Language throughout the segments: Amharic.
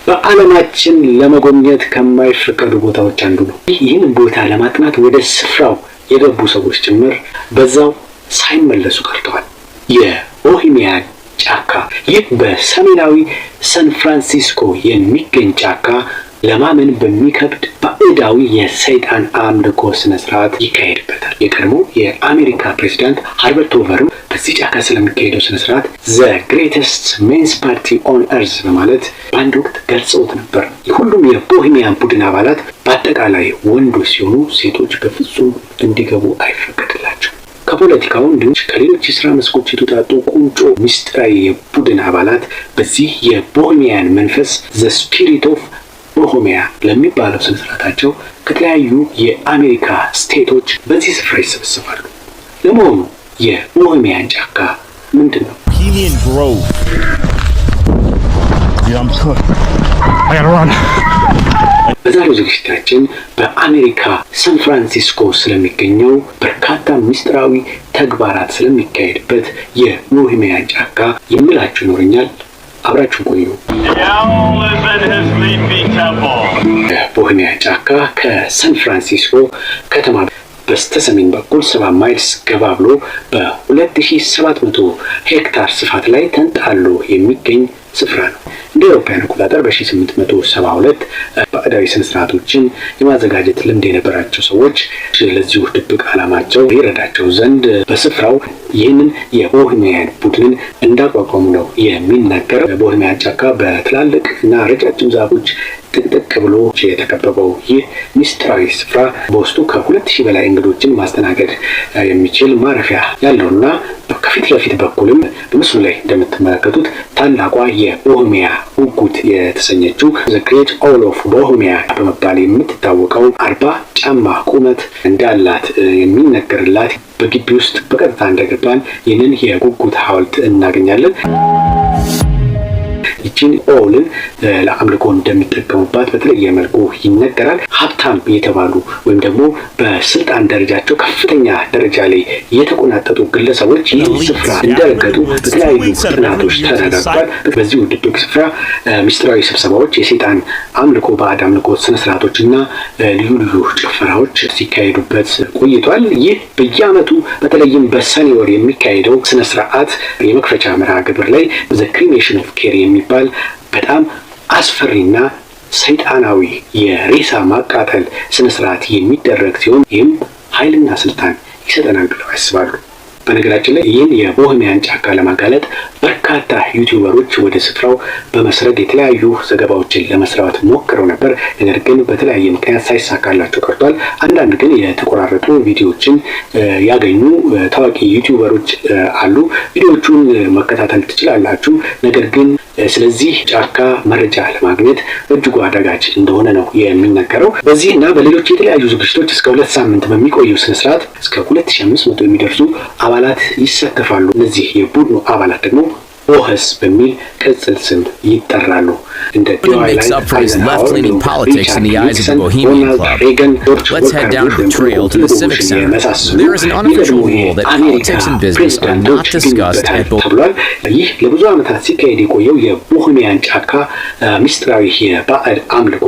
በዓለማችን ለመጎብኘት ከማይፈቀዱ ቦታዎች አንዱ ነው። ይህን ቦታ ለማጥናት ወደ ስፍራው የገቡ ሰዎች ጭምር በዛው ሳይመለሱ ቀርተዋል። የቦሄሚያን ጫካ። ይህ በሰሜናዊ ሳን ፍራንሲስኮ የሚገኝ ጫካ ለማመን በሚከብድ ባዕዳዊ የሰይጣን አምልኮ ስነ ስርዓት ይካሄድበታል። የቀድሞ የአሜሪካ ፕሬዝዳንት ሃርበርት ሆቨርም በዚህ ጫካ ስለሚካሄደው ስነ ስርዓት ዘ ግሬተስት ሜንስ ፓርቲ ኦን እርዝ በማለት በአንድ ወቅት ገልጸውት ነበር። የሁሉም የቦሄሚያን ቡድን አባላት በአጠቃላይ ወንዶች ሲሆኑ ሴቶች በፍጹም እንዲገቡ አይፈቀድላቸው። ከፖለቲካው እንዲሁም ከሌሎች የስራ መስኮች የተውጣጡ ቁንጮ ሚስጥራዊ የቡድን አባላት በዚህ የቦሄሚያን መንፈስ ዘ ስፒሪት ኦፍ ቦሄሚያ ለሚባለው ስነ ስርዓታቸው ከተለያዩ የአሜሪካ ስቴቶች በዚህ ስፍራ ይሰበሰባሉ። ለመሆኑ የቦሄሚያን ጫካ ምንድን ነው? በዛሬው ዝግጅታችን በአሜሪካ ሳን ፍራንሲስኮ ስለሚገኘው በርካታ ምስጢራዊ ተግባራት ስለሚካሄድበት የቦሄሚያን ጫካ የሚላችሁ ይኖረኛል። አብራችሁ ቆዩ። ቦሄሚያን ጫካ ከሳን ፍራንሲስኮ ከተማ በስተሰሜን በኩል 70 ማይልስ ገባ ብሎ በ2700 ሄክታር ስፋት ላይ ተንጣሎ የሚገኝ ስፍራ ነው። እንደ አውሮፓውያን አቆጣጠር በ1872 ባዕዳዊ ስነ ስርዓቶችን የማዘጋጀት ልምድ የነበራቸው ሰዎች ለዚሁ ድብቅ ዓላማቸው ይረዳቸው ዘንድ በስፍራው ይህንን የቦሄሚያን ቡድንን እንዳቋቋሙ ነው የሚነገረው። ቦሄሚያን ጫካ በትላልቅ እና ረጃጅም ዛፎች ጥቅጥቅ ብሎ የተከበበው ይህ ሚስጥራዊ ስፍራ በውስጡ ከ2000 በላይ እንግዶችን ማስተናገድ የሚችል ማረፊያ ያለውና ከፊት ለፊት በኩልም በምስሉ ላይ እንደምትመለከቱት ታላቋ የቦሄሚያ ጉጉት የተሰኘችው ዘ ግሬት ኦል ኦፍ ቦሄሚያ በመባል የምትታወቀው 40 ጫማ ቁመት እንዳላት የሚነገርላት በግቢ ውስጥ በቀጥታ እንደገባን ይህንን የጉጉት ሐውልት እናገኛለን። ይህችን ኦልን ለአምልኮ እንደሚጠቀሙባት በተለየ መልኩ ይነገራል። ሀብታም የተባሉ ወይም ደግሞ በስልጣን ደረጃቸው ከፍተኛ ደረጃ ላይ የተቆናጠጡ ግለሰቦች ይህ ስፍራ እንደረገጡ በተለያዩ ጥናቶች ተረጋግጧል። በዚሁ ድብቅ ስፍራ ምስጢራዊ ስብሰባዎች፣ የሰይጣን አምልኮ፣ ባዕድ አምልኮ ስነስርዓቶች እና ልዩ ልዩ ጭፈራዎች ሲካሄዱበት ቆይቷል። ይህ በየዓመቱ በተለይም በሰኔ ወር የሚካሄደው ስነስርዓት የመክፈቻ መርሃ ግብር ላይ ዘ ክሪሜሽን ኦፍ ኬር የሚባል በጣም አስፈሪና ሰይጣናዊ የሬሳ ማቃጠል ስነ ስርዓት የሚደረግ ሲሆን ይህም ኃይልና ስልጣን ይሰጠናል ብለው ያስባሉ። በነገራችን ላይ ይህን የቦሄሚያን ጫካ ለማጋለጥ በርካታ ዩቲዩበሮች ወደ ስፍራው በመስረግ የተለያዩ ዘገባዎችን ለመስራት ሞክረው ነበር። ነገር ግን በተለያየ ምክንያት ሳይሳካላቸው ቀርቷል። አንዳንድ ግን የተቆራረጡ ቪዲዮዎችን ያገኙ ታዋቂ ዩቲዩበሮች አሉ። ቪዲዮዎቹን መከታተል ትችላላችሁ። ነገር ግን ስለዚህ ጫካ መረጃ ለማግኘት እጅጉ አዳጋች እንደሆነ ነው የሚነገረው። በዚህና በሌሎች የተለያዩ ዝግጅቶች እስከ 2 ሳምንት በሚቆየው ስነስርዓት እስከ 2500 የሚደርሱ አባላት ይሳተፋሉ። እነዚህ የቡድኑ አባላት ደግሞ ኦህስ በሚል ቅጽል ስም ይጠራሉ። እንደ makes up for his left-leaning politics in the eyes of the Bohemian Club. Let's head down the trail to the Civic Center. There is an unofficial rule that politics and business are not discussed at both. ይህ ለብዙ ዓመታት ሲካሄድ የቆየው የቦሄሚያን ጫካ ምስጢራዊ የባዕድ አምልኮ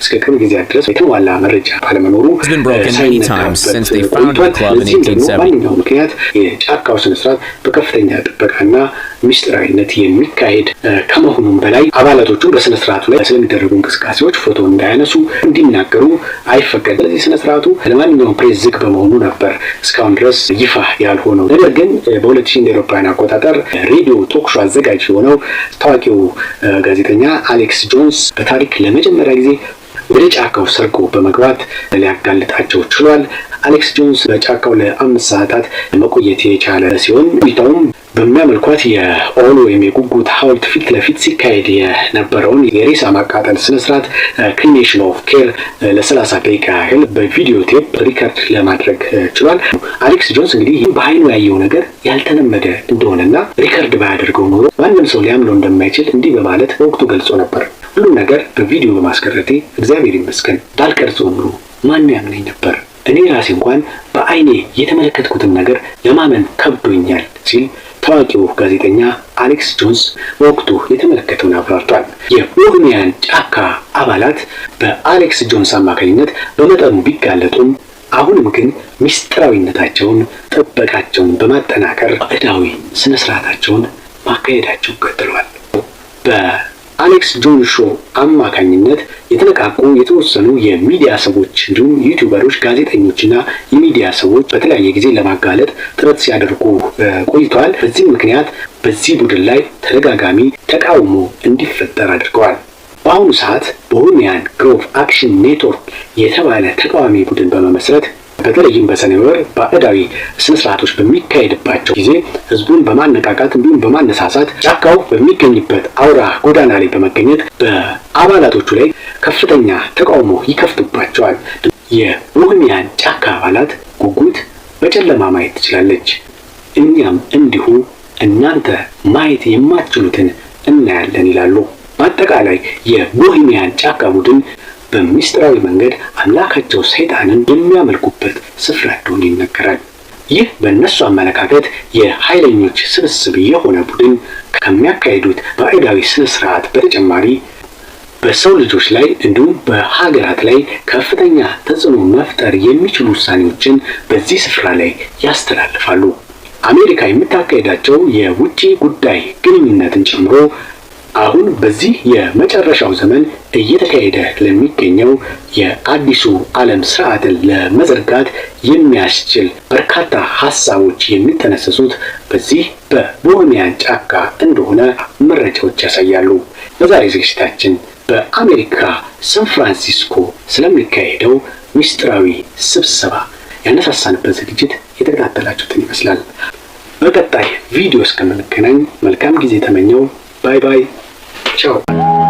እስከ ቅርብ ጊዜ ድረስ የተሟላ መረጃ ባለመኖሩ has been broken many times since they founded the club in 1870. ምክንያት የጫካው ስነ ስርዓት በከፍተኛ ጥበቃና ምስጢራዊነት የሚካሄድ ከመሆኑም በላይ አባላቶቹ በስነ ስርዓቱ ላይ ስለሚደረጉ እንቅስቃሴዎች ፎቶ እንዳያነሱ እንዲናገሩ አይፈቀድም። ለዚህ ስነ ስርዓቱ ለማንኛውም ፕሬስ ዝግ በመሆኑ ነበር እስካሁን ድረስ ይፋ ያልሆነው። ነገር ግን በ2000 እንደ አውሮፓውያን አቆጣጠር ሬዲዮ ቶክ ሾው አዘጋጅ የሆነው ታዋቂው ጋዜጠኛ አሌክስ ጆንስ በታሪክ ለመጀመሪያ ጊዜ ወደ ጫካው ሰርጎ በመግባት ሊያጋልጣቸው ችሏል። አሌክስ ጆንስ በጫካው ለ5 ሰዓታት መቆየት የቻለ ሲሆን ቢታውም በሚያመልኳት የኦል ወይም የጉጉት ሐውልት ፊት ለፊት ሲካሄድ የነበረውን የሬሳ ማቃጠል ስነስርዓት ክሪሜሽን ኦፍ ኬር ለ30 ደቂቃ ያህል በቪዲዮ ቴፕ ሪከርድ ለማድረግ ችሏል። አሌክስ ጆንስ እንግዲህ ይህ በአይኑ ያየው ነገር ያልተለመደ እንደሆነና ሪከርድ ባያደርገው ኖሮ ማንም ሰው ሊያምነው እንደማይችል እንዲህ በማለት በወቅቱ ገልጾ ነበር። ሁሉም ነገር በቪዲዮ በማስቀረቴ እግዚአብሔር ይመስገን፣ ባልቀርጸው ኖሮ ማን ያምነኝ ነበር? እኔ ራሴ እንኳን በአይኔ የተመለከትኩትን ነገር ለማመን ከብዶኛል ሲል ታዋቂው ጋዜጠኛ አሌክስ ጆንስ በወቅቱ የተመለከተውን አብራርቷል። የቦሄሚያን ጫካ አባላት በአሌክስ ጆንስ አማካኝነት በመጠኑ ቢጋለጡም አሁንም ግን ሚስጥራዊነታቸውን፣ ጥበቃቸውን በማጠናከር ባዕዳዊ ስነ ስርዓታቸውን ማካሄዳቸው ቀጥለዋል። በአሌክስ ጆንስ ሾው አማካኝነት የተነቃቁ የተወሰኑ የሚዲያ ሰዎች እንዲሁም ዩቲዩበሮች፣ ጋዜጠኞችና የሚዲያ ሰዎች በተለያየ ጊዜ ለማጋለጥ ጥረት ሲያደርጉ ቆይተዋል። በዚህ ምክንያት በዚህ ቡድን ላይ ተደጋጋሚ ተቃውሞ እንዲፈጠር አድርገዋል። በአሁኑ ሰዓት ቦሄሚያን ግሮቭ አክሽን ኔትወርክ የተባለ ተቃዋሚ ቡድን በመመስረት በተለይም በሰኔ ወር ባዕዳዊ ስነ ስርዓቶች በሚካሄድባቸው ጊዜ ህዝቡን በማነቃቃት እንዲሁም በማነሳሳት ጫካው በሚገኝበት አውራ ጎዳና ላይ በመገኘት በአባላቶቹ ላይ ከፍተኛ ተቃውሞ ይከፍቱባቸዋል። የቦሄሚያን ጫካ አባላት ጉጉት በጨለማ ማየት ትችላለች፣ እኛም እንዲሁ እናንተ ማየት የማትችሉትን እናያለን ይላሉ። በአጠቃላይ የቦሄሚያን ጫካ ቡድን በሚስጥራዊ መንገድ አምላካቸው ሰይጣንን የሚያመልኩበት ስፍራ እንደሆነ ይነገራል። ይህ በእነሱ አመለካከት የኃይለኞች ስብስብ የሆነ ቡድን ከሚያካሂዱት ባዕዳዊ ስነ ስርዓት በተጨማሪ በሰው ልጆች ላይ እንዲሁም በሀገራት ላይ ከፍተኛ ተጽዕኖ መፍጠር የሚችሉ ውሳኔዎችን በዚህ ስፍራ ላይ ያስተላልፋሉ። አሜሪካ የምታካሄዳቸው የውጭ ጉዳይ ግንኙነትን ጨምሮ አሁን በዚህ የመጨረሻው ዘመን እየተካሄደ ለሚገኘው የአዲሱ ዓለም ስርዓትን ለመዘርጋት የሚያስችል በርካታ ሀሳቦች የሚተነሰሱት በዚህ በቦሄሚያን ጫካ እንደሆነ መረጃዎች ያሳያሉ። በዛሬ ዝግጅታችን በአሜሪካ ሳን ፍራንሲስኮ ስለሚካሄደው ሚስጥራዊ ስብሰባ ያነሳሳንበት ዝግጅት የተከታተላችሁትን ይመስላል። በቀጣይ ቪዲዮ እስከምንገናኝ መልካም ጊዜ ተመኘው። ባይ ባይ። Ciao.